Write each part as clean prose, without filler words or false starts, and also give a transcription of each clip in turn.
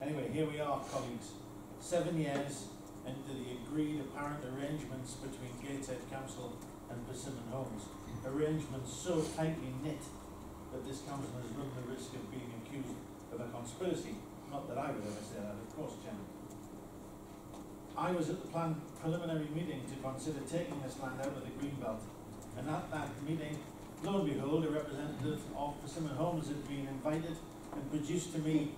Anyway, here we are, colleagues, 7 years into the agreed apparent arrangements between Gateshead Council and Persimmon Homes. Arrangements so tightly knit that this council has run the risk of being accused of a conspiracy. Not that I would ever say that, of course, Chairman. I was at the planned preliminary meeting to consider taking this land out of the Greenbelt, and at that meeting, lo and behold, a representative of Persimmon Homes had been invited and produced to me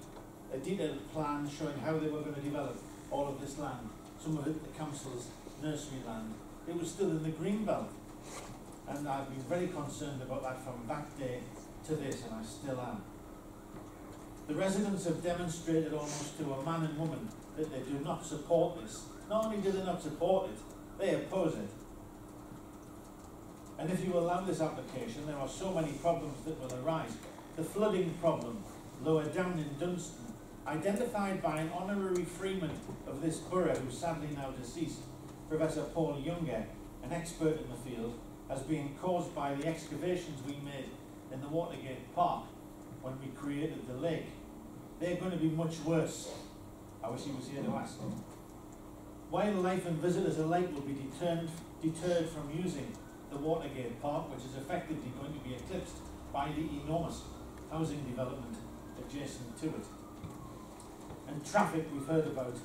a detailed plan showing how they were going to develop all of this land, some of it the council's nursery land. It was still in the Greenbelt, and I've been very concerned about that from that day to this, and I still am. The residents have demonstrated almost to a man and woman that they do not support this. Not only do they not support it, they oppose it. And if you allow this application, there are so many problems that will arise. The flooding problem lower down in Dunston, identified by an honorary freeman of this borough, who's sadly now deceased, Professor Paul Younger, an expert in the field, as being caused by the excavations we made in the Watergate Park when we created the lake. They're going to be much worse. I wish he was here to ask them. Wildlife and visitors alike will be deterred from using the Watergate Park, which is effectively going to be eclipsed by the enormous housing development adjacent to it. And traffic we've heard about.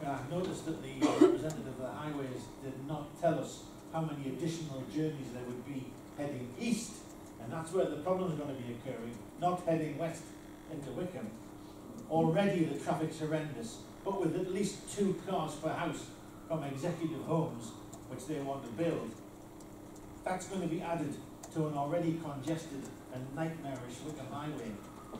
I've noticed that the representative of the highways did not tell us how many additional journeys there would be heading east, and that's where the problem is going to be occurring, not heading west into Wickham. Already the traffic's horrendous, but with at least 2 cars per house from executive homes, which they want to build, that's going to be added to an already congested and nightmarish Wickham highway.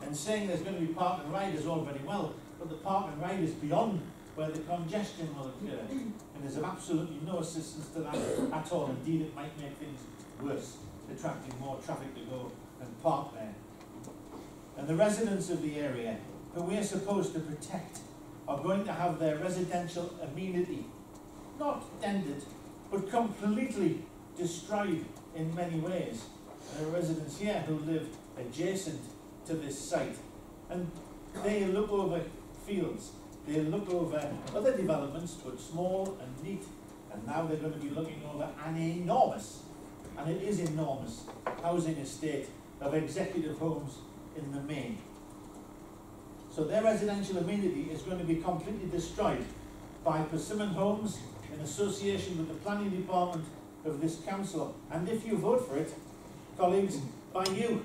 And saying there's going to be park and ride is all very well, but the park and ride is beyond where the congestion will occur, and there's absolutely no assistance to that at all. Indeed, it might make things worse, attracting more traffic to go and park there. And the residents of the area, who we are supposed to protect, are going to have their residential amenity not dented, but completely destroyed in many ways. There are residents here who live adjacent to this site, and they look over fields, they look over other developments, but small and neat, and now they're going to be looking over an enormous, and it is enormous, housing estate of executive homes in the main. So their residential amenity is going to be completely destroyed by Persimmon Homes in association with the planning department of this council, and if you vote for it, colleagues, by you.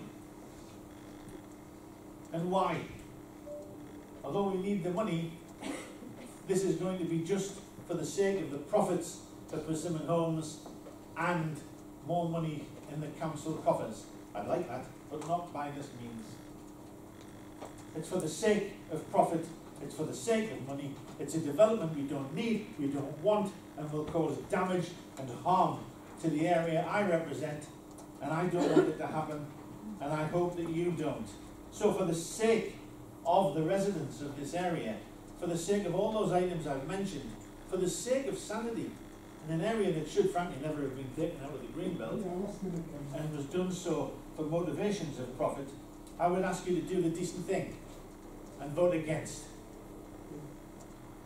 And why? Although we need the money, this is going to be just for the sake of the profits of Persimmon Homes and more money in the council coffers. I'd like that, but not by this means. It's for the sake of profit, it's for the sake of money, it's a development we don't need, we don't want, and will cause damage and harm to the area I represent, and I don't want it to happen, and I hope that you don't. So for the sake of the residents of this area, for the sake of all those items I've mentioned, for the sake of sanity, in an area that should frankly never have been taken out of the Greenbelt, and was done so for motivations of profit, I would ask you to do the decent thing and vote against.